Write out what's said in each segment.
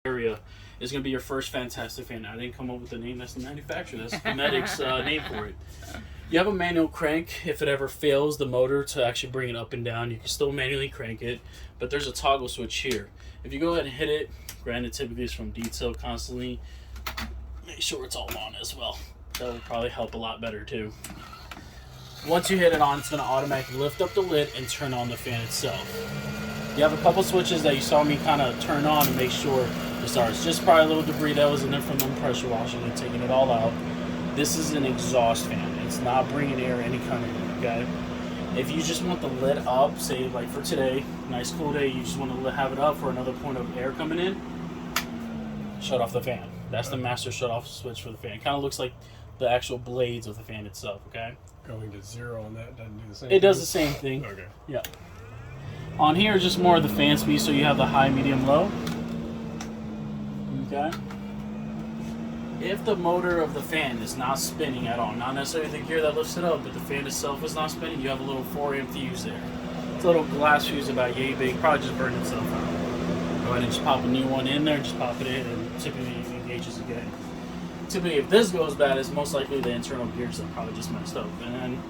area is going to be your first fantastic fan. I didn't come up with the name. That's the manufacturer. That's Dometic's name for it. You have a manual crank. If it ever fails the motor to actually bring it up and down, you can still manually crank it, but there's a toggle switch here. If you go ahead and hit it, granted typically it's from detail constantly, make sure it's all on as well. That would probably help a lot better too. Once you hit it on, it's going to automatically lift up the lid and turn on the fan itself. You have a couple switches that you saw me kind of turn on and make sure it starts. Just probably a little debris that was in there from them pressure washing and taking it all out. This is an exhaust fan. It's not bringing air any kind of way, okay? If you just want the lid up, say like for today, nice cool day, you just want to have it up for another point of air coming in, shut off the fan. That's the master shut off switch for the fan. It kind of looks like the actual blades of the fan itself, okay? Going to 0 on that doesn't do the same It does the same thing. Okay. Yeah. On here is just more of the fan speed, so you have the high, medium, low. Okay. If the motor of the fan is not spinning at all, not necessarily the gear that lifts it up, but the fan itself is not spinning, you have a little 4-amp fuse there. It's a little glass fuse about yay big, probably just burned itself out. Go ahead and just pop a new one in there, just pop it in, and typically it engages again. Typically, if this goes bad, it's most likely the internal gears that probably just messed up. And then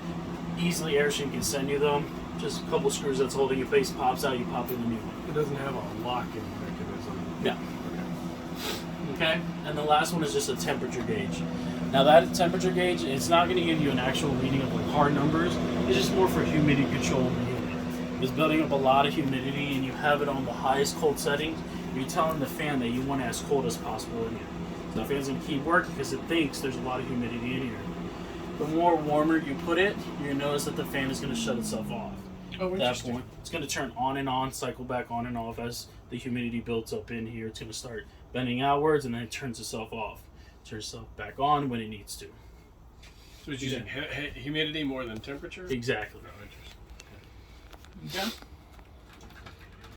easily AirShink can send you them. Just a couple screws that's holding in place pops out, you pop in the new one. It doesn't have a locking mechanism. Yeah. Okay, and the last one is just a temperature gauge. Now that temperature gauge, it's not going to give you an actual reading of like hard numbers. It's just more for humidity control in the unit. It's building up a lot of humidity, and you have it on the highest cold settings. You're telling the fan that you want it as cold as possible in here. So the fan's going to keep working because it thinks there's a lot of humidity in here. The more warmer you put it, you're going to notice that the fan is going to shut itself off. Oh, At that point, it's going to turn on and on, cycle back on and off as the humidity builds up in here. It's going to start bending outwards, and then it turns itself off. Turns itself back on when it needs to. So it's using humidity more than temperature? Exactly. Oh, interesting. Okay.